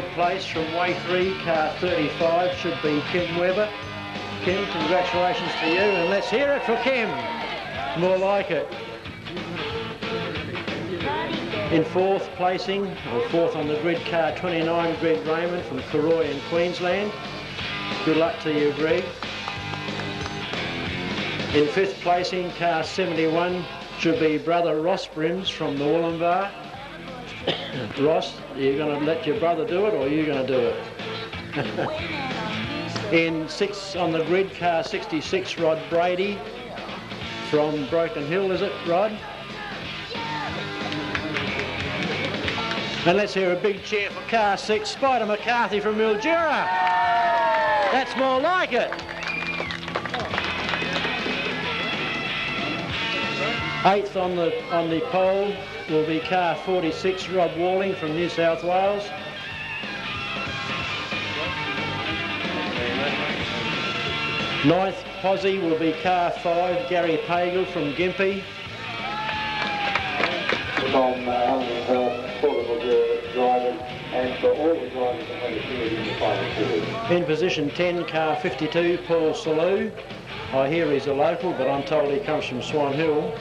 third place from Way 3, car 35, should be Kim Webber. Kim, congratulations to you, and let's hear it for Kim. More like it. In fourth placing, or fourth on the grid, car 29, Greg Raymond from Koroy in Queensland. Good luck to you, Greg. In fifth placing, car 71, should be brother Ross Brims from the Wollongbar. Ross, are you going to let your brother do it, or are you going to do it? In sixth on the grid, car 66, Rod Brady from Broken Hill, is it, Rod? And let's hear a big cheer for car 6, Spider McCarthy from Mildura. That's more like it. Eighth on the pole will be car 46, Rob Walling from New South Wales. Ninth posse will be car 5, Gary Pagel from Gympie. And for all the drivers that have appeared in the final four. In position 10, car 52, Paul Salou. I hear he's a local, but I'm told he comes from Swan Hill.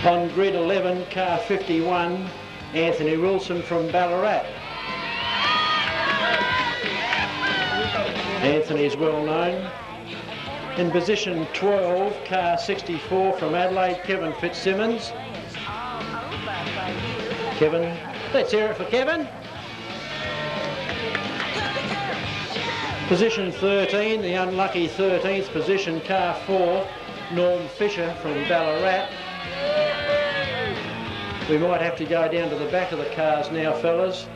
On grid 11, car 51, Anthony Wilson from Ballarat. Anthony's well known. In position 12, car 64 from Adelaide, Kevin Fitzsimmons. Kevin, let's hear it for Kevin. Position 13, the unlucky 13th position, car 4, Norm Fisher from Ballarat. We might have to go down to the back of the cars now, fellas.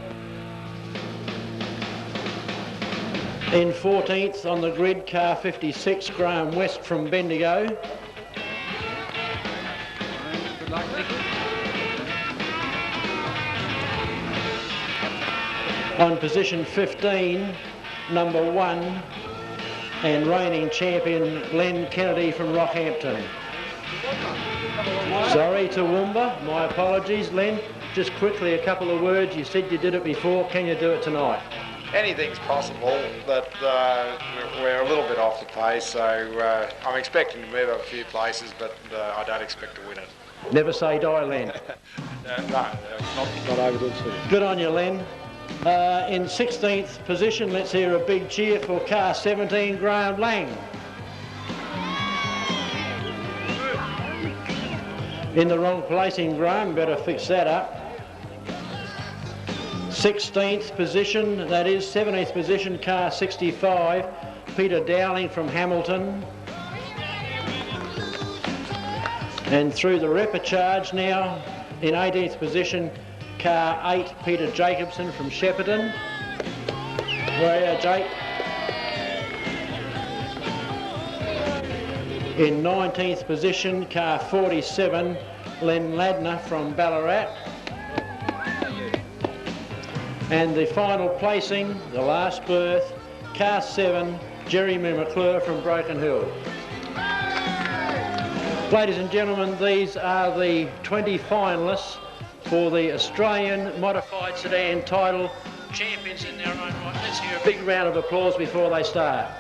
In 14th on the grid, car 56, Graham West from Bendigo. Good luck, Nicky. On position 15, number 1, and reigning champion Glenn Kennedy from Rockhampton. Sorry, Toowoomba, my apologies. Len, just quickly a couple of words. You said you did it before, can you do it tonight? Anything's possible, but we're a little bit off the pace, so I'm expecting to move up a few places, but I don't expect to win it. Never say die, Len. No, not over good soon. Good on you, Len. In 16th position, let's hear a big cheer for car 17, Graham Lang. In the wrong placing, Graham, better fix that up. 16th position, that is 17th position, car 65, Peter Dowling from Hamilton. And through the repechage now, in 18th position, car 8, Peter Jacobson from Shepparton. Where are you, Jake? In 19th position, car 47, Len Ladner from Ballarat. And the final placing, the last berth, car 7, Jeremy McClure from Broken Hill. Ladies and gentlemen, these are the 20 finalists for the Australian Modified Sedan title, champions in their own right. Let's hear a big round of applause before they start.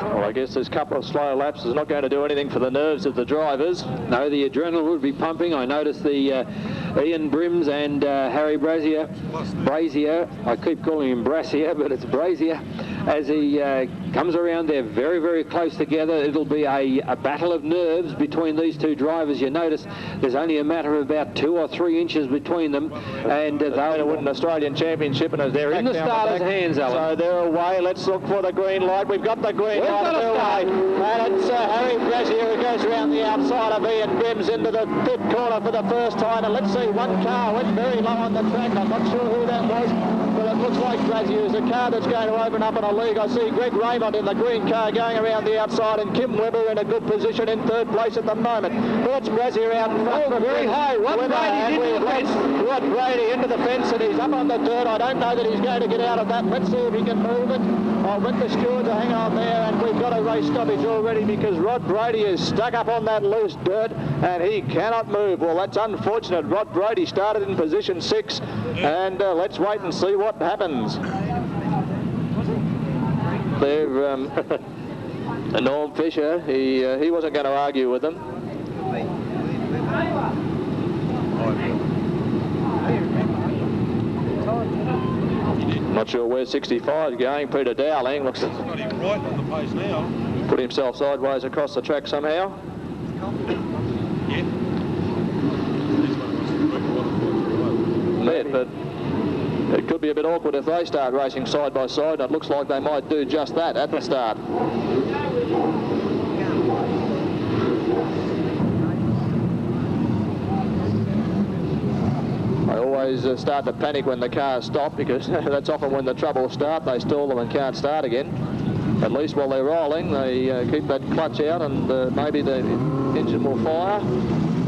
Well, I guess this couple of slow laps is not going to do anything for the nerves of the drivers. No, the adrenaline would be pumping. I noticed the Ian Brims and Harry Brazier, I keep calling him Brassier, but it's Brazier, as he comes around. They're very, very close together. It'll be a battle of nerves between these two drivers. You notice there's only a matter of about 2 or 3 inches between them, and they're going to win an Australian Championship, and they're in the starters' hands, Alan. So they're away. Let's look for the green light. We've got the green light away, and it's Harry Brazier who goes around the outside of Ian Brims into the pit corner for the first time. And let's see, one car went very low on the track. I'm not sure who that was, but it looks like Brazier is the car that's going to open up in a league. I see Greg Raymond in the green car going around the outside, and Kim Webber in a good position in third place at the moment. That's Brazier out in front. Very high. What Brady did to the fence? Rod Brady into the fence, and he's up on the dirt. I don't know that he's going to get out of that. Let's see if he can move it. I'll get the steward to hang on there, and we've got a race stoppage already because Rod Brady is stuck up on that loose dirt, and he cannot move. Well, that's unfortunate. Rod Brady started in position 6, and let's wait and see what happens. There, Norm Fisher, he wasn't going to argue with them. Not sure where 65 is going. Peter Dowling looks at Got him right on the pace now. Put himself sideways across the track somehow. Yeah. But it could be a bit awkward if they start racing side by side, and it looks like they might do just that at the start. I always start to panic when the cars stop because that's often when the troubles start. They stall them and can't start again. At least while they're rolling, they keep that clutch out, and maybe the engine will fire.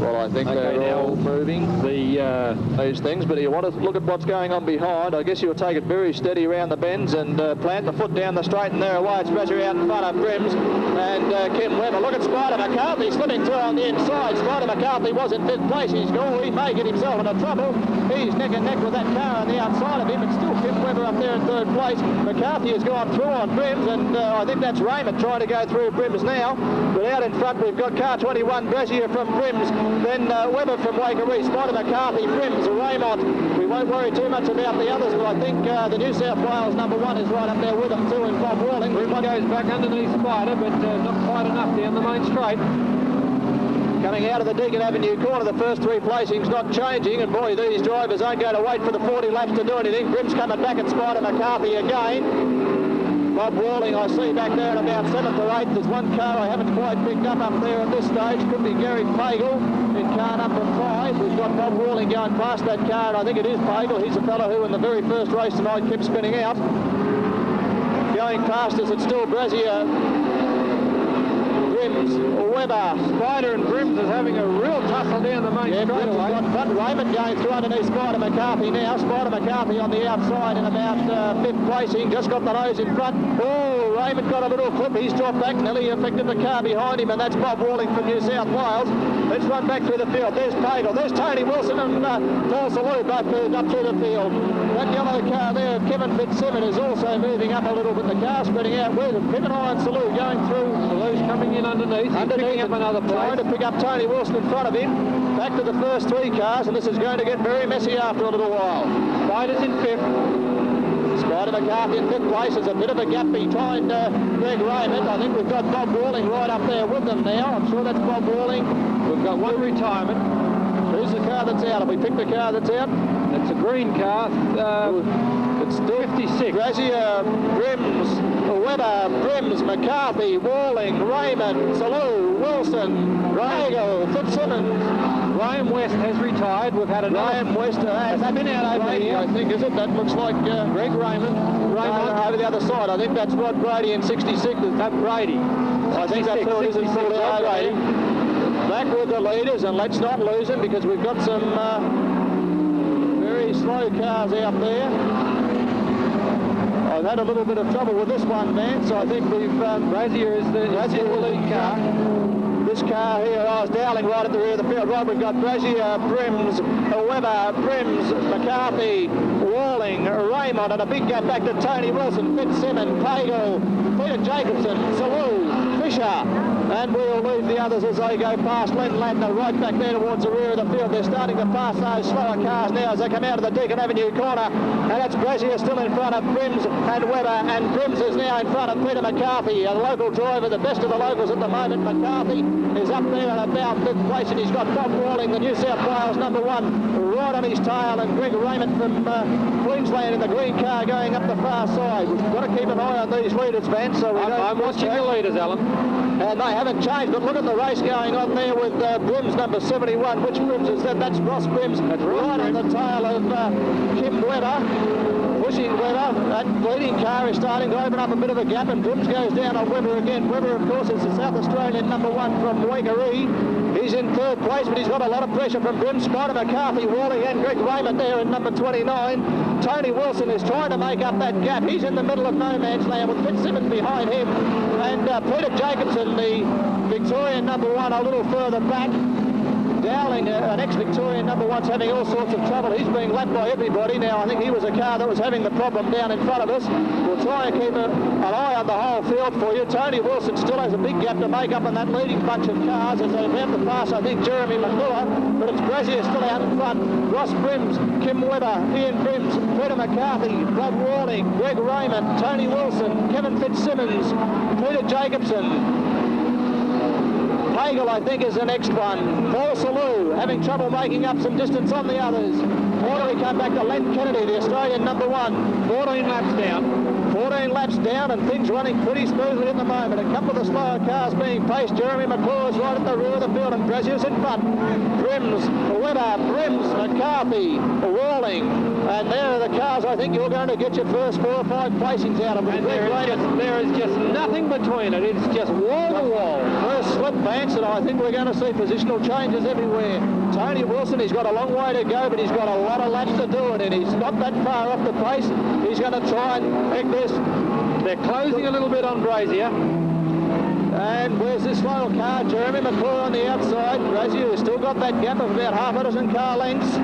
Well, I think they're all moving these things, but you want to look at what's going on behind. I guess you'll take it very steady around the bends and plant the foot down the straight and there away. It's Brasher out in front of Brims and Kim Webber. Look at Spider McCarthy slipping through on the inside. Spider McCarthy was in 5th place. He may get himself into trouble. He's neck and neck with that car on the outside of him. It's still Kim Webber up there in 3rd place. McCarthy has gone through on Brims, and I think that's Raymond trying to go through Brims now. But out in front we've got car 21, Brasier from Brims. Then Webber from Waikerie, Spider McCarthy, Brims, Raymond. We won't worry too much about the others, but I think the New South Wales #1 is right up there with them too, and Bob Walling. Brims goes back underneath Spider, but not quite enough down the main straight. Coming out of the Deakin Avenue corner, the first 3 placings not changing, and boy, these drivers aren't going to wait for the 40 laps to do anything. Brims coming back at Spider McCarthy again. Bob Walling, I see back there at about 7th or 8th. There's one car I haven't quite picked up there at this stage. Could be Gary Pagel in car number 5. We've got Bob Walling going past that car, and I think it is Pagel. He's the fellow who in the very first race tonight kept spinning out. Going past us, it's still Brasier, Brims, Webber. Spider and Brims is having a real tussle down the main straight away. Front Raymond going through underneath Spider McCarthy now. Spider McCarthy on the outside in about 5th placing. Just got the nose in front. Oh, Raymond got a little clip. He's dropped back. Nearly affected the car behind him, and that's Bob Walling from New South Wales. Let's run back through the field. There's Pagel. There's Tony Wilson and Paul Salou both moved up through the field. That yellow car there, Kevin Fitzsimmons, is also moving up a little bit. The car spreading out with him. Keep an eye on Salou going through. Salou's coming in underneath. Picking up another place. Trying to pick up Tony Wilson in front of him. Back to the first 3 cars, and this is going to get very messy after a little while. Spider's in 5th. Spider McCarthy in 5th place. There's a bit of a gap behind Greg Raymond. I think we've got Bob Walling right up there with them now. I'm sure that's Bob Walling. We've got one retirement. Who's the car that's out? Have we picked the car that's out? It's a green car. It's still 56. Brasier, Brims, Webber, Brims, McCarthy, Walling, Raymond, Salou, Wilson, Pagel, Fitzsimmons. Graham West has retired. We've had another. Graham West has been out over here, I think, is it? That looks like Greg Raymond. Over the other side. I think that's Rod Brady in 66. That's Brady. I think that's who it is in 48. Brady. Back with the leaders, and let's not lose them because we've got some very slow cars out there. I've had a little bit of trouble with this one, man, so I think we've... Brasier is the lead car. This car here, I was Dowling right at the rear of the field. Right, we've got Brasier, Brims, Webber, Brims, McCarthy, Walling, Raymond, and a big gap back to Tony Wilson, Fitzsimmons, Pagel, Peter Jacobson, Salou, Fisher. And we'll leave the others as they go past Len Ladner right back there towards the rear of the field. They're starting to pass those slower cars now as they come out of the Deakin Avenue corner. And that's Brasier still in front of Brims and Webber. And Brims is now in front of Peter McCarthy, a local driver, the best of the locals at the moment. McCarthy is up there at about 5th place, and he's got Bob Walling, the New South Wales #1, right on his tail, and Greg Raymond from Queensland in the green car going up the far side. We've got to keep an eye on these leaders, Vance. So I'm watching the leaders, Alan. And they haven't changed, but look at the race going on there with Brims number 71. Which Brims is that? That's Ross Brims. That's right on the tail of Kim Webber. Pushing Webber. That leading car is starting to open up a bit of a gap, and Brims goes down on Webber again. Webber, of course, is the South Australian #1 from Waikerie. He's in third place, but he's got a lot of pressure from Brim, Spider McCarthy, Worley and Greg Raymond there in number 29. Tony Wilson is trying to make up that gap. He's in the middle of no man's land with Fitzsimmons behind him. And Peter Jacobson, the Victorian number 1, a little further back. Dowling, an ex-Victorian number 1's having all sorts of trouble. He's being lapped by everybody. Now, I think he was a car that was having the problem down in front of us. We'll try and keep an eye on the whole field for you. Tony Wilson still has a big gap to make up in that leading bunch of cars as they're about to pass, I think, Jeremy Mildura, but it's Brazier still out in front. Ross Brims, Kim Webber, Ian Brims, Peter McCarthy, Bob Rawling, Greg Raymond, Tony Wilson, Kevin Fitzsimmons, Peter Jacobson. Hagel, I think, is the next one. Paul Salou having trouble making up some distance on the others. Order we come back to Len Kennedy, the Australian number 1. 14 laps down. 14 laps down and things running pretty smoothly at the moment. A couple of the slower cars being paced. Jeremy McClure's right at the rear of the field and Brazier's in front. Brims, Webber, Brims, McCarthy, Rawling. And there are the cars I think you're going to get your first 4 or 5 placings out of. And there is just nothing between it. It's just wall to wall. First slip Vance, and I think we're going to see positional changes everywhere. Tony Wilson, he's got a long way to go, but he's got a lot of laps to do it, and he's not that far off the pace. He's going to try and pick this. They're closing a little bit on Brazier. And where's this slow car? Jeremy McClure on the outside. Brazier has still got that gap of about half a dozen car lengths.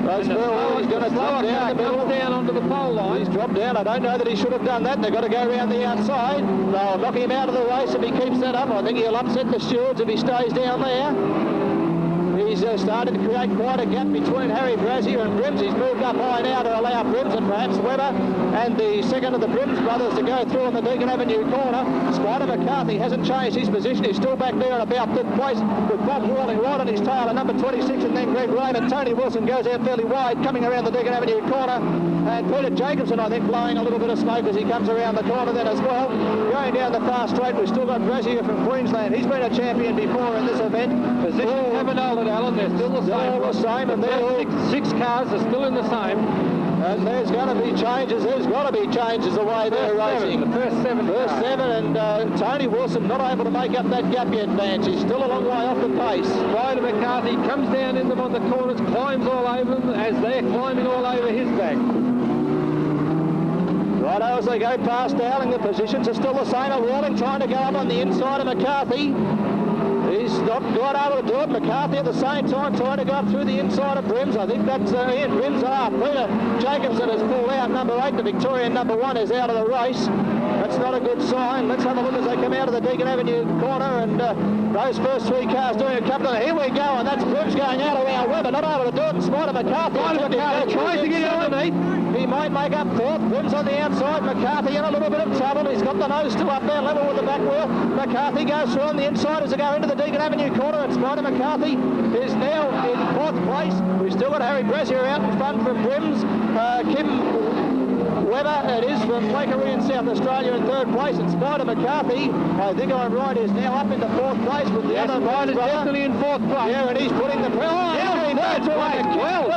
He's going to drop down the middle. Down onto the pole line. He's dropped down. I don't know that he should have done that. They've got to go around the outside. They'll knock him out of the race if he keeps that up. I think he'll upset the stewards if he stays down there. He's started to create quite a gap between Harry Brazier and Brims. He's moved up high now to allow Brims and perhaps Webber and the second of the Brims brothers to go through on the Deacon Avenue corner. Spider McCarthy hasn't changed his position. He's still back there in about 5th place with Bob Rawling right on his tail at number 26, and then Greg Raymond. Tony Wilson goes out fairly wide coming around the Deacon Avenue corner, and Peter Jacobson I think blowing a little bit of smoke as he comes around the corner then as well. Going down the fast straight, we've still got Brazier from Queensland. He's been a champion before in this event. Positions haven't altered, Alan. They're still the same. All the same, and the six cars are still in the same. And there's going to be changes. There's got to be changes the way they're racing. The first seven, and Tony Wilson not able to make up that gap yet, Vance. He's still a long way off the pace. Spider McCarthy comes down in them on the corners, climbs all over them as they're climbing all over his back. Righto, as they go past Dowling, the positions are still the same. Rawling trying to go up on the inside of McCarthy. He's not quite able to do it. McCarthy at the same time trying to go up through the inside of Brims. I think that's Ian Brims. Peter Jacobson has pulled out. Number 8, the Victorian number 1, is out of the race. That's not a good sign. Let's have a look as they come out of the Deacon Avenue corner, and those first 3 cars doing a couple of... Here we go, and that's Brims going out around Webber. Not able to do it in spite of McCarthy. Tries to get it underneath. He might make up 4th. Brims on the outside. McCarthy in a little bit of trouble. He's got the nose still up there, level with the back wheel. McCarthy goes through on the inside as they go into the Deacon Avenue corner, and Spider McCarthy is now in 4th place. We've still got Harry Brazier out in front from Brims. Kim Webber, it is from Waikerie in South Australia in 3rd place, and Spider McCarthy, I think I'm right, is now up into 4th place with the other Spider's definitely in 4th place. Yeah, and he's putting the well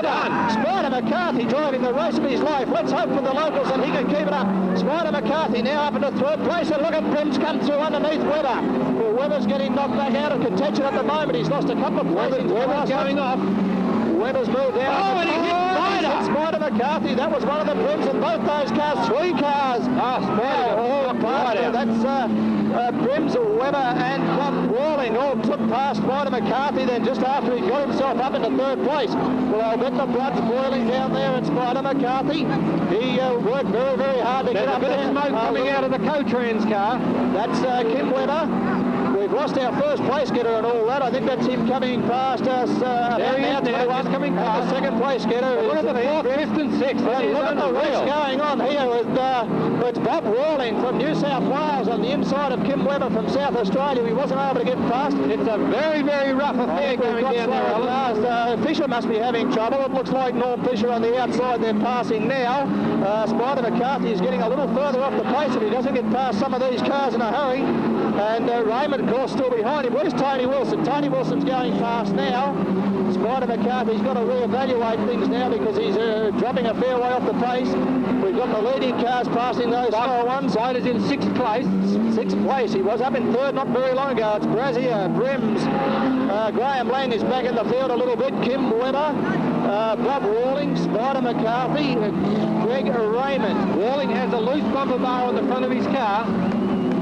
done. Spider McCarthy driving the race of his life. Let's hope for the locals and he can keep it up. Spider McCarthy now up into 3rd place, and look at Brims come through underneath Webber. Well, Webber's getting knocked back out of contention at the moment. He's lost a couple of places. Webber's going off. Webber's moved out. Oh, and he hit Spider McCarthy. That was one of the Brims, and both those cars, 3 cars. That's Brims, Webber and Bob Rawling all took past Spider McCarthy then just after he got himself up into 3rd place. Well, I'll bet the blood's boiling down there in Spider McCarthy. He worked very, very hard to get up there. There's a bit of smoke coming out of the Co-Trans car. That's Kim Webber. We've lost our first place getter and all that. I think that's him coming past us. There he is now, just coming past. The second place getter. Look at the 4th, 5th and 6th. Look at the race going on here with it's Bob Rawling from New South Wales on the inside of Kim Webber from South Australia. He wasn't able to get past. It's a very, very rough affair going down there. Fisher must be having trouble. It looks like Norm Fisher on the outside. They're passing now. Spider McCarthy is getting a little further off the pace if he doesn't get past some of these cars in a hurry. And Raymond, of course, still behind him. Where's Tony Wilson? Tony Wilson's going past now. Spider McCarthy's got to reevaluate things now because he's dropping a fair way off the pace. We've got the leading cars passing those slower ones. Spider's in 6th place. 6th place. He was up in 3rd not very long ago. It's Brazier, Brims. Graham Lang is back in the field a little bit. Kim Webber, Bob Walling, Spider McCarthy, Greg Raymond. Walling has a loose bumper bar on the front of his car.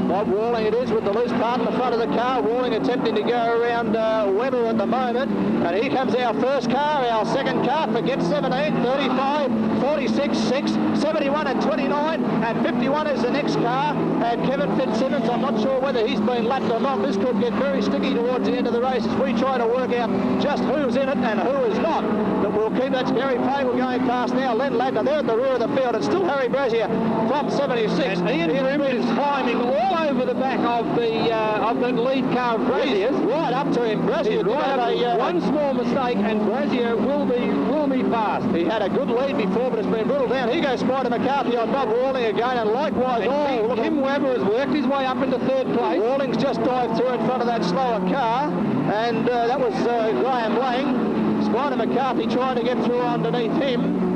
Bob Walling it is with the loose part in the front of the car. Walling attempting to go around Webber at the moment. And here comes our first car, our second car. Forget 17, 35, 46, 6, 71 and 29. And 51 is the next car. And Kevin Fitzsimmons, I'm not sure whether he's been lapped or not. This could get very sticky towards the end of the race as we try to work out just who's in it and who is not. But we'll keep that Gary Payne going past now. Len Ladner there at the rear of the field. It's still Harry Brazier from 76. And Ian Brim is climbing all over the back of the lead car of Brazier's. Yes, right up to him. Brazier one small mistake and Brazier will be fast. He had a good lead before, but it's been brittled down. Here goes Spider McCarthy on Bob Walling again, and likewise, Kim Webber has worked his way up into 3rd place. Walling's just dived through in front of that slower car, and that was Graham Lang. Spider McCarthy trying to get through underneath him.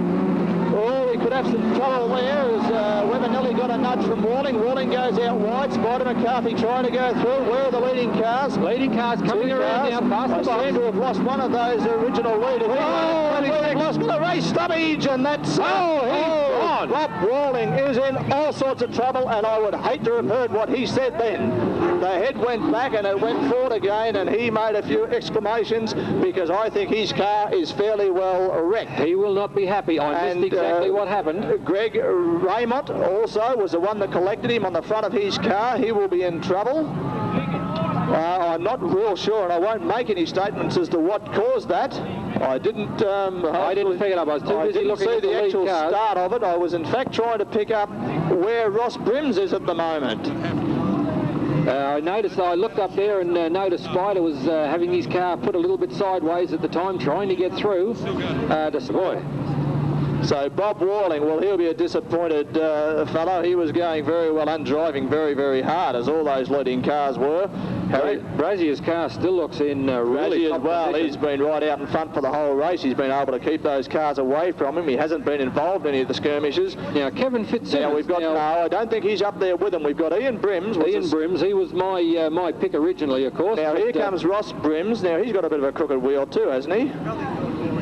Oh, he could have some trouble there as Webber nearly got a nudge from Walling. Walling goes out wide. Spider McCarthy trying to go through. Where are the leading cars? Leading cars coming around now past the box. I seem to have lost one of those original leaders. Oh, and he's lost the race stoppage, and that's... gone. Bob Walling is in all sorts of trouble, and I would hate to have heard what he said then. The head went back and it went forward again, and he made a few exclamations because I think his car is fairly well wrecked. He will not be happy. I missed exactly what happened. Greg Raymond also was the one that collected him on the front of his car. He will be in trouble. I'm not real sure, and I won't make any statements as to what caused that. I didn't pick it up. I was too busy looking at the actual start of it. I was in fact trying to pick up where Ross Brims is at the moment. I noticed, I looked up there and noticed Spider was having his car put a little bit sideways at the time, trying to get through. So Bob Walling, well, he'll be a disappointed fellow. He was going very well and driving very, very hard, as all those leading cars were. Brazier's car still looks in really top well. Position. He's been right out in front for the whole race. He's been able to keep those cars away from him. He hasn't been involved in any of the skirmishes. Now, Kevin Fitzsimmons. Now, we've got, no, I don't think he's up there with him. We've got Ian Brims. Brims, he was my pick originally, of course. Now, here comes Ross Brims. Now, he's got a bit of a crooked wheel too, hasn't he?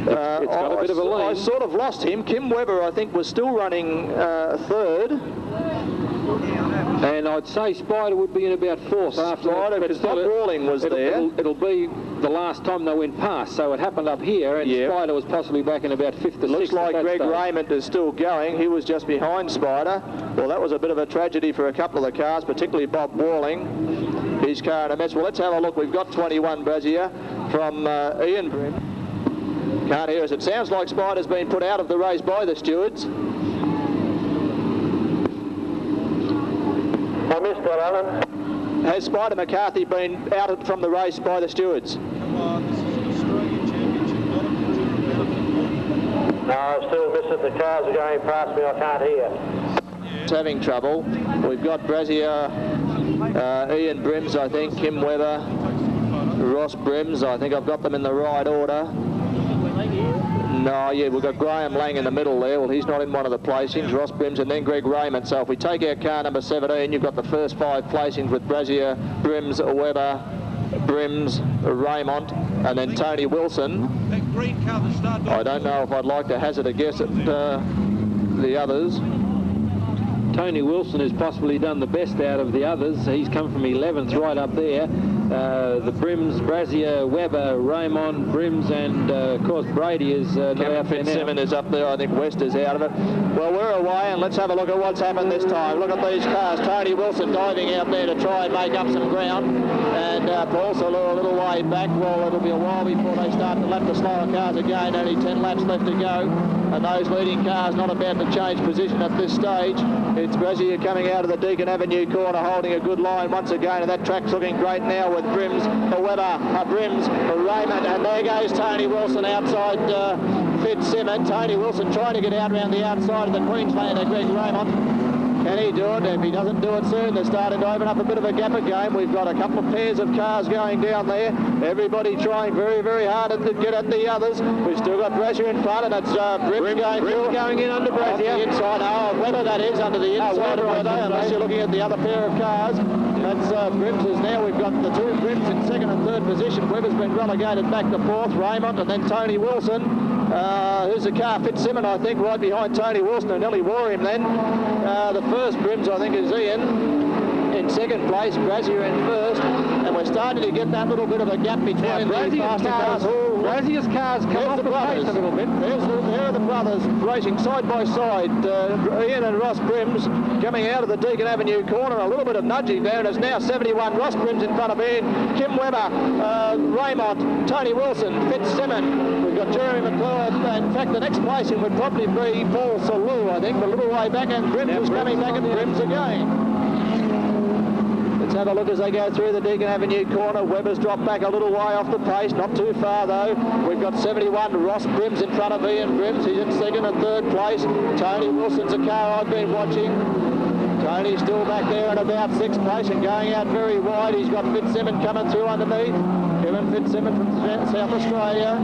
It's got a bit of a lean. I sort of lost him. Kim Webber, I think, was still running 3rd. And I'd say Spider would be in about 4th after that. Because Bob Walling was there. It'll be the last time they went past. So it happened up here, and Spider was possibly back in about 5th or 6th. Looks like Greg Raymond is still going. He was just behind Spider. Well, that was a bit of a tragedy for a couple of the cars, particularly Bob Walling. His car in a mess. Well, let's have a look. We've got 21 Brazier from Ian Brim. Can't hear us. It sounds like Spider's been put out of the race by the stewards. I missed that, Alan. Has Spider McCarthy been out from the race by the stewards? Come on, this is an Australian Championship, not a Mildura. No, I still miss it. The cars are going past me. I can't hear. It's having trouble. We've got Brazier, Ian Brims, I think, Kim Webber, Ross Brims. I think I've got them in the right order. No, yeah, we've got Graham Lang in the middle there. Well, he's not in one of the placings. Ross Brims and then Greg Raymond. So if we take our car number 17, you've got the first 5 placings with Brazier, Brims, Webber, Brims, Raymond, and then Tony Wilson. That green car that started. I don't know if I'd like to hazard a guess at the others. Tony Wilson has possibly done the best out of the others. He's come from 11th right up there. The Brims, Brazier, Webber, Raymond, Brims, and of course Brady is Kevin Fitzsimmons is up there. I think West is out of it. Well, we're away, and let's have a look at what's happened this time. Look at these cars. Tony Wilson diving out there to try and make up some ground, and Paul Salur a little way back. Well, it'll be a while before they start to lap the slower cars again. Only 10 laps left to go, and those leading cars not about to change position at this stage. It's Brazier coming out of the Deakin Avenue corner, holding a good line once again, and that track's looking great now with Brims, Webber, Brims, Raymond, and there goes Tony Wilson outside Fitzsimmons. Tony Wilson trying to get out around the outside of the Queenslander, Greg Raymond. Can he do it? If he doesn't do it soon, they're starting to open up a bit of a gap again. We've got a couple of pairs of cars going down there. Everybody trying very, very hard to get at the others. We've still got Brazier in front, and it's Brims going in under Brazier. On the inside, Webber that is, under the inside of Webber, unless you're looking at the other pair of cars. That's Brims is now. We've got the two Brims in second and third position. Webber's been relegated back to fourth. Raymond and then Tony Wilson. Who's the car? Fitzsimmons, I think, right behind Tony Wilson, who nearly wore him then. The first Brims, I think, is Ian. In second place, Brazier in first, and we're starting to get that little bit of a gap between the faster cars. Brazier's cars come off the pace a little bit. There are the brothers racing side by side. Ian and Ross Brims coming out of the Deakin Avenue corner. A little bit of nudging there, and it's now 71. Ross Brims in front of Ian, Kim Webber, Raymond, Tony Wilson, Fitzsimmons. We've got Jeremy McClure. In fact, the next placing would probably be Paul Salou, I think, a little way back, and Brims was coming back, and Brims again. Let's have a look as they go through the Deakin Avenue corner. Webber's dropped back a little way off the pace, not too far though. We've got 71, Ross Brims in front of Ian Brims. He's in second and third place. Tony Wilson's a car I've been watching. Tony's still back there in about sixth place and going out very wide. He's got Fitzsimmons coming through underneath. Kevin Fitzsimmons from South Australia.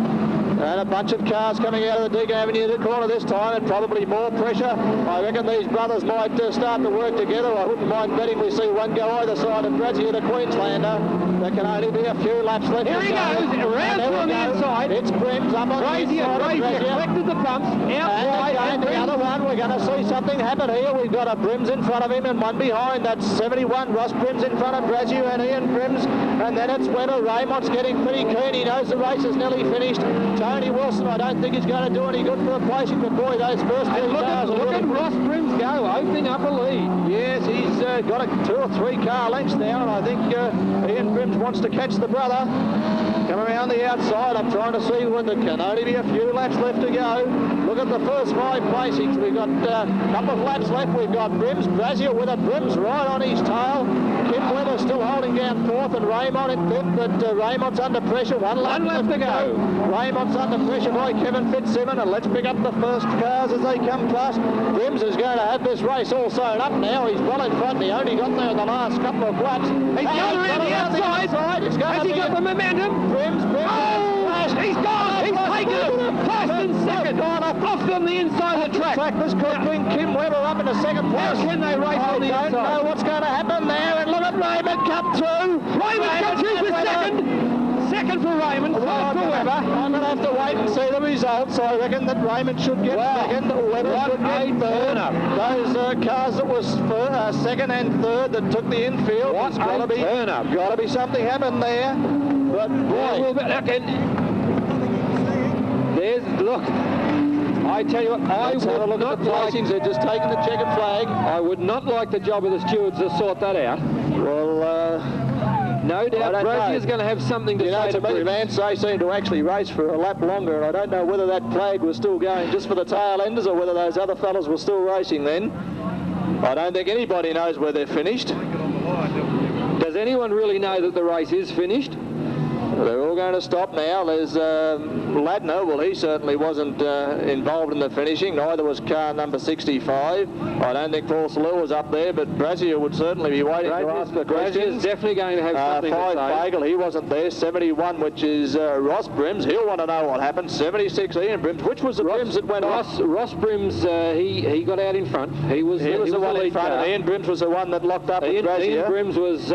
And a bunch of cars coming out of the Deakin Avenue corner this time, and probably more pressure. I reckon these brothers might start to work together. I wouldn't mind betting we see one go either side of Brazier, the Queenslander. There can only be a few laps left. Here he goes, around on the inside. It's Brims up on the inside. Brazier collected the bumps, out wide. And the other one, we're going to see something happen here. We've got a Brims in front of him and one behind. That's 71, Ross Brims in front of Brazier and Ian Brims. And then it's Webber. Raymond's getting pretty keen. He knows the race is nearly finished. Tony Wilson, I don't think he's going to do any good for a placing, but boy, those first two cars... Look at Ross Brims go, opening up a lead. Yes, he's got a 2 or 3 car lengths now, and I think Ian Brims wants to catch the brother. Come around the outside. I'm trying to see when there can only be a few laps left to go. Look at the first 5 placings. We've got a couple of laps left. We've got Brims, Brazier with a Brims right on his tail. Kim Webber still holding down fourth, and Raymond in fifth, but Raymond's under pressure. One lap left to go. Raymond's under pressure by Kevin Fitzsimmons, and let's pick up the first cars as they come past. Brims is going to have this race all sewn up now. He's well in front. He only got there in the last couple of laps. He's got around the outside. Has he got the momentum? Brims. He's gone. He's taken it. First and second. Off on the inside of the track. This could bring Kim Webber up into second place. How can they race on the inside? I don't know what's going to happen there. And look at Raymond come through. Raymond come through for second. Second for Raymond, third for Webber. I'm going to have to wait and see the results. I reckon that Raymond should get second. Webber should get third. Those cars that was second and third that took the infield. What a turn-up. Got to be something happened there. But boy, look. I tell you what, I would not like... They're just taking the checkered flag. I would not like the job of the stewards to sort that out. Well, no doubt Brazier's going to have something to say to me. Vance, they seem to actually race for a lap longer, and I don't know whether that flag was still going just for the tail enders or whether those other fellas were still racing then. I don't think anybody knows where they're finished. Does anyone really know that the race is finished? They're all going to stop now. There's Ladner. Well, he certainly wasn't involved in the finishing. Neither was car number 65. I don't think Paul Salou was up there, but Brazier would certainly be waiting to ask the questions. Brazier's definitely going to have something to say. 5 Bagel, he wasn't there. 71, which is Ross Brims. He'll want to know what happened. 76, Ian Brims. Which was the Brims that went off? Ross Brims, he got out in front. He was the one in front. And Ian Brims was the one that locked up with Brazier. Ian Brims was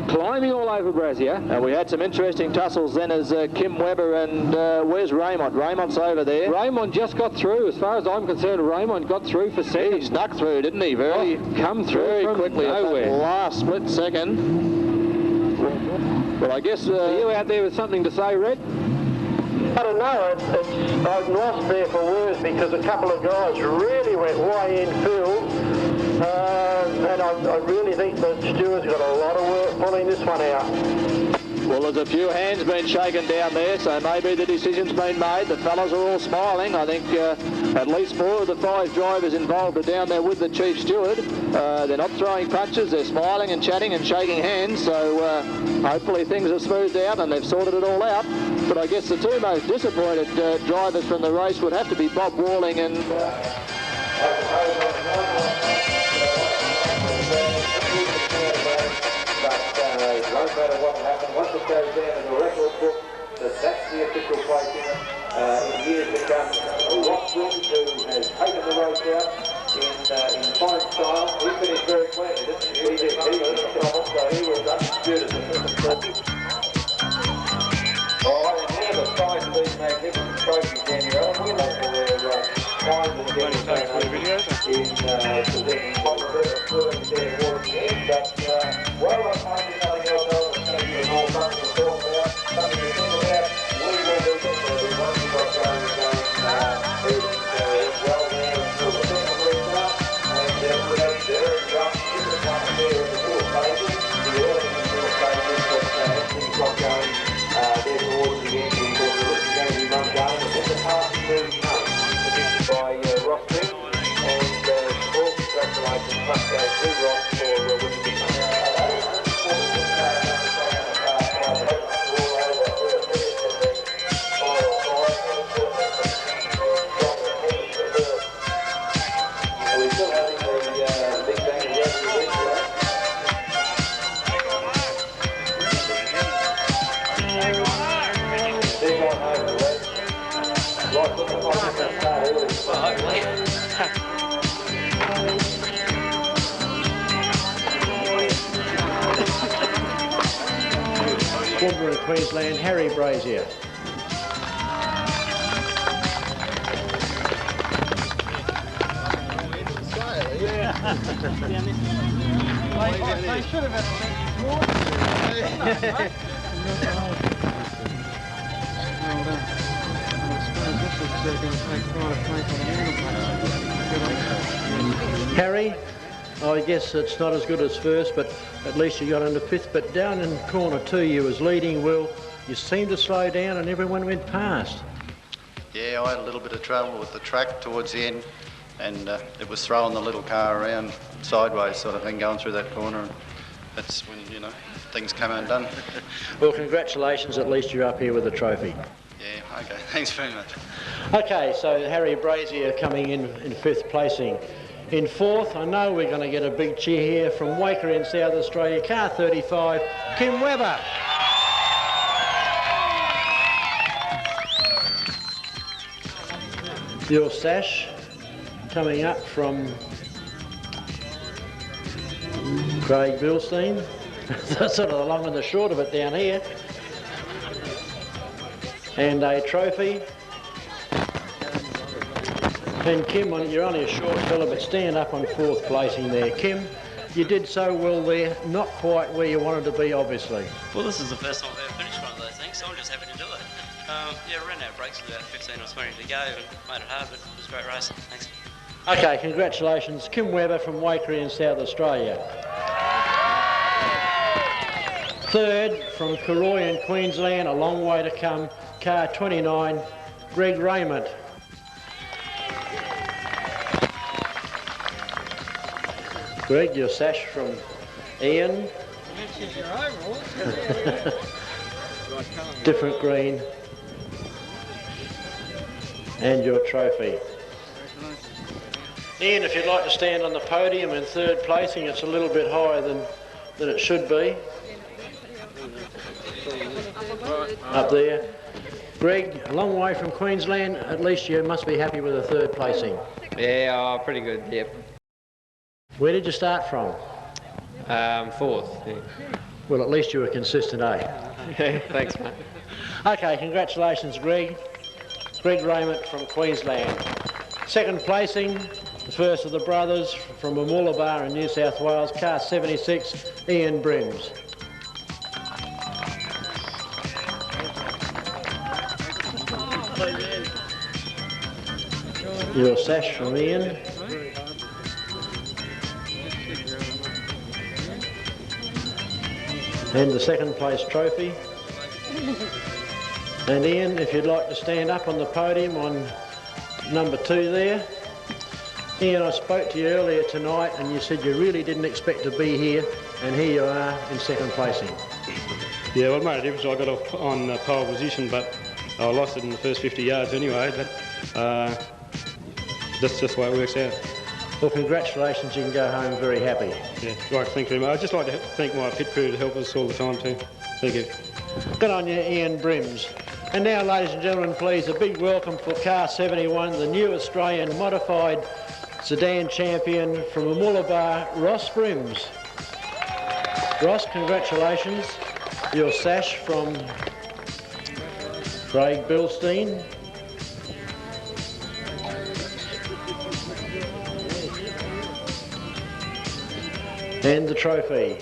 climbing all over Brazier. And we had some interesting tussles then as Kim Webber and where's Raymond? Raymond's over there. Raymond just got through. As far as I'm concerned, Raymond got through for second. He snuck through, didn't he? Come through very quickly nowhere. At that last split second. Well, I guess... Are you out there with something to say, Red? I don't know. I'm lost there for words because a couple of guys really went way infield. And I really think the stewards got a lot of work pulling this one out. Well, there's a few hands been shaken down there, so maybe the decision's been made. The fellas are all smiling. I think at least 4 of the 5 drivers involved are down there with the chief steward. They're not throwing punches. They're smiling and chatting and shaking hands. So hopefully things have smoothed out and they've sorted it all out. But I guess the 2 most disappointed drivers from the race would have to be Bob Walling and... it won't matter what happens. Once it goes down in the record book, that's the official placing. In years to come, Ross Wilkes, who has taken the race out in fine style, he finished very cleanly, didn't he? He did. He was trouble, so he was undisputed in the first place. Oh, and here the size of these magnificent trophies, Daniel. We know for their times and getting in presenting fluid dead water at the end, but well, I find nothing else it's going to be an all something to talk about, something to think about. We will do this once we've got going again. Well there until the second restart, and we have very rough in the front there in the fourth stages, the early in the fourth stages, but everything's got going there towards the end. We've got the rest going to be run going, and then the passing moving home, predicted by Ross Wilkes, and all congratulations must go to Ross for winning this one. Mildura in Queensland, Harry Brazier. They should have had Harry, I guess it's not as good as first, but at least you got into fifth. But down in corner 2, you was leading well. You seemed to slow down and everyone went past. Yeah, I had a little bit of trouble with the track towards the end, and it was throwing the little car around sideways sort of thing going through that corner, and that's when, you know, things come undone. Well, congratulations, at least you're up here with the trophy. Yeah, okay, thanks very much. Okay, so Harry Brazier coming in fifth placing. In fourth, I know we're going to get a big cheer here from Waker in South Australia, car 35, Kim Webber. Your sash coming up from Craig Bilstein. That's sort of the long and the short of it down here. And a trophy. And Kim, you're only a short fella, but stand up on fourth placing there. Kim, you did so well there, not quite where you wanted to be, obviously. Well, this is the first time I've ever finished one of those things, so I'm just happy to do it. Yeah, ran out of brakes with about 15 or 20 to go and made it hard, but it was a great race. Thanks. Okay, congratulations. Kim Webber from Waker in South Australia. Third, from Karoi in Queensland, a long way to come, car 29, Greg Raymond. Greg, your sash from Ian. Different green. And your trophy. Ian, if you'd like to stand on the podium in third placing, it's a little bit higher than it should be. Up there. Greg, a long way from Queensland, at least you must be happy with the third placing. Yeah, pretty good, yep. Where did you start from? Fourth. Yeah. Well, at least you were consistent, eh? Yeah, thanks, mate. Okay, congratulations, Greg. Greg Raymond from Queensland. Second placing, the first of the brothers from Mildura in New South Wales, car 76, Ian Brims. Your sash from Ian. And the second place trophy. And Ian, if you'd like to stand up on the podium on number 2 there. Ian, I spoke to you earlier tonight and you said you really didn't expect to be here, and here you are in second placing. Yeah, well, it made a difference. I got off on pole position, but I lost it in the first 50 yards anyway, but that's just the way it works out. Well, congratulations, you can go home very happy. Yeah, right, thank you very much. I'd just like to thank my pit crew to help us all the time too. Thank you. Good on you, Ian Brims. And now, ladies and gentlemen, please, a big welcome for Car 71, the new Australian modified sedan champion from Mildura, Ross Brims. Ross, congratulations. Your sash from Craig Bilstein. And the trophy.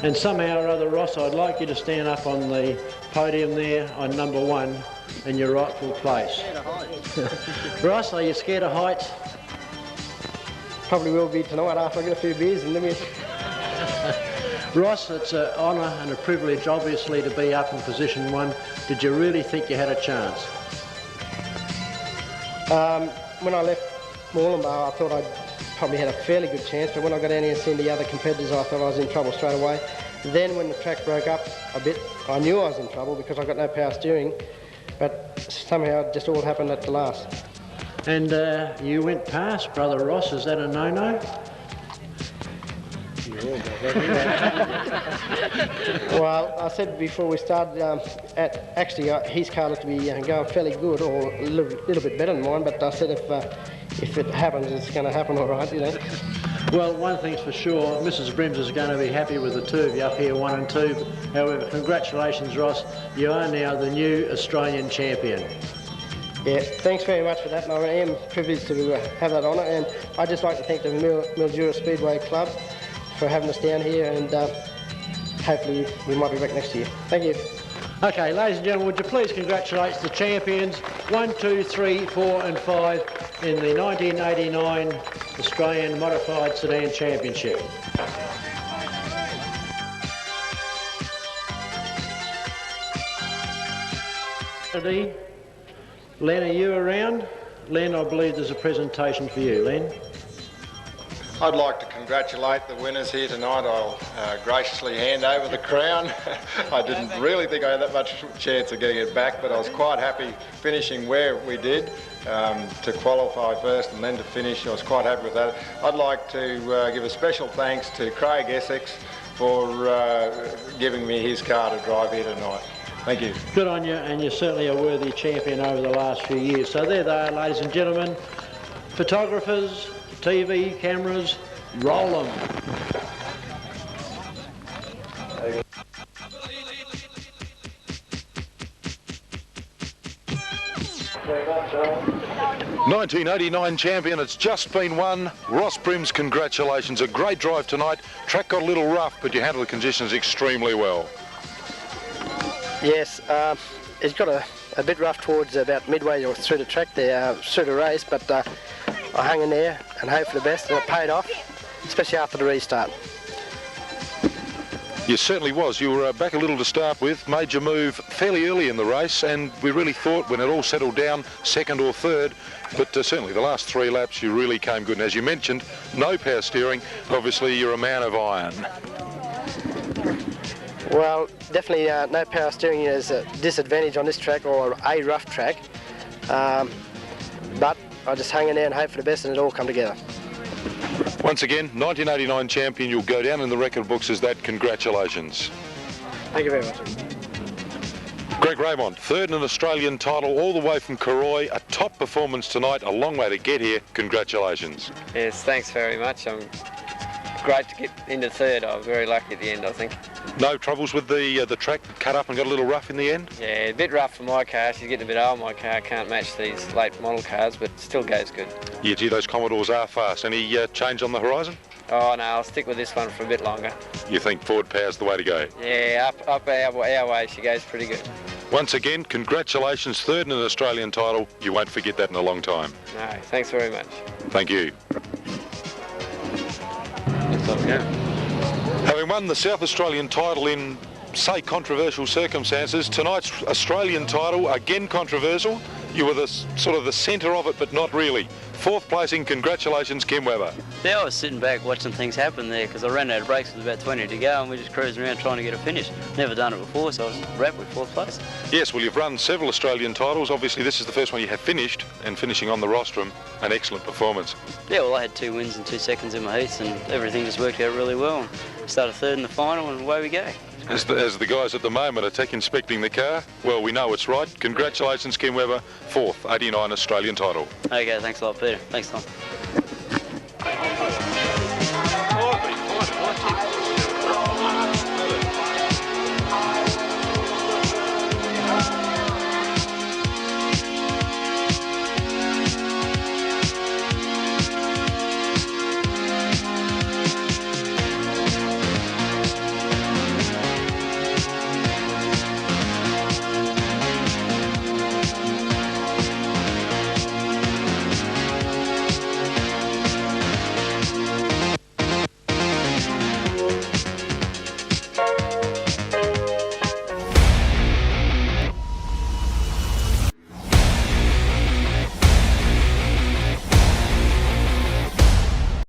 And somehow or other, Ross, I'd like you to stand up on the podium there on number 1 in your rightful place. Ross, are you scared of heights? Probably will be tonight after I get a few beers in me. Ross, it's an honour and a privilege, obviously, to be up in position 1. Did you really think you had a chance? When I left Mildura, I thought I'd probably had a fairly good chance, but when I got down here and seen the other competitors, I thought I was in trouble straight away. Then when the track broke up a bit, I knew I was in trouble because I got no power steering, but somehow it just all happened at the last. And you went past Brother Ross, is that a no-no? Well, I said before we started, actually his car looked to be going fairly good, or a little bit better than mine, but I said if it happens, it's going to happen all right, you know. Well, one thing's for sure, Mrs. Brims is going to be happy with the two of you up here, 1 and 2. However, congratulations, Ross. You are now the new Australian champion. Yeah, thanks very much for that, and I am privileged to have that honour, and I'd just like to thank the Mildura Speedway Club for having us down here, and hopefully we might be back next year. Thank you. Okay, ladies and gentlemen, would you please congratulate the champions 1, 2, 3, 4 and 5 in the 1989 Australian Modified Sedan Championship. Len, are you around? Len, I believe there's a presentation for you. Len? I'd like to congratulate the winners here tonight. I'll graciously hand over the crown. I didn't really think I had that much chance of getting it back, but I was quite happy finishing where we did. To qualify first and then to finish, I was quite happy with that. I'd like to give a special thanks to Craig Essex for giving me his car to drive here tonight. Thank you. Good on you, and you're certainly a worthy champion over the last few years. So there they are, ladies and gentlemen. Photographers, TV, cameras, roll them. Very much, John. 1989 champion, it's just been won. Ross Brims, congratulations. A great drive tonight. Track got a little rough, but you handled the conditions extremely well. Yes, it's got a bit rough towards about midway or through the track there, through the race, but I hung in there and hoped for the best, and it paid off, especially after the restart. You certainly was. You were back a little to start with, made your move fairly early in the race, and we really thought when it all settled down, second or third, but certainly the last 3 laps you really came good. And as you mentioned, no power steering. Obviously you're a man of iron. Well, definitely no power steering is a disadvantage on this track, or a rough track, but I just hung in there and hoped for the best, and it all come together. Once again, 1989 champion, you'll go down in the record books as that. Congratulations. Thank you very much. Greg Raymond, third in an Australian title, all the way from Karoi. A top performance tonight, a long way to get here. Congratulations. Yes, thanks very much. Great to get into third. I was very lucky at the end, I think. No troubles with the track cut up and got a little rough in the end? Yeah, a bit rough for my car. She's getting a bit old, my car. Can't match these late model cars, but still goes good. Yeah, gee, those Commodores are fast. Any change on the horizon? Oh, no, I'll stick with this one for a bit longer. You think forward power's the way to go? Yeah, up our way, she goes pretty good. Once again, congratulations, third in an Australian title. You won't forget that in a long time. No, thanks very much. Thank you. Having won the South Australian title in, say, controversial circumstances, tonight's Australian title, again controversial. you were the sort of the centre of it, but not really. Fourth placing, congratulations, Kim Webber. Yeah, I was sitting back watching things happen there because I ran out of brakes with about 20 to go and we just cruising around trying to get a finish. Never done it before, so I was wrapped with fourth place. Yes, well, you've run several Australian titles. Obviously, this is the first one you have finished, and finishing on the rostrum, an excellent performance. Yeah, well, I had 2 wins and 2 seconds in my heats and everything just worked out really well. And started third in the final and away we go. As the guys at the moment are tech inspecting the car, well, we know it's right. Congratulations, Kim Webber, fourth 89 Australian title. Okay, thanks a lot, Peter. Thanks, Tom.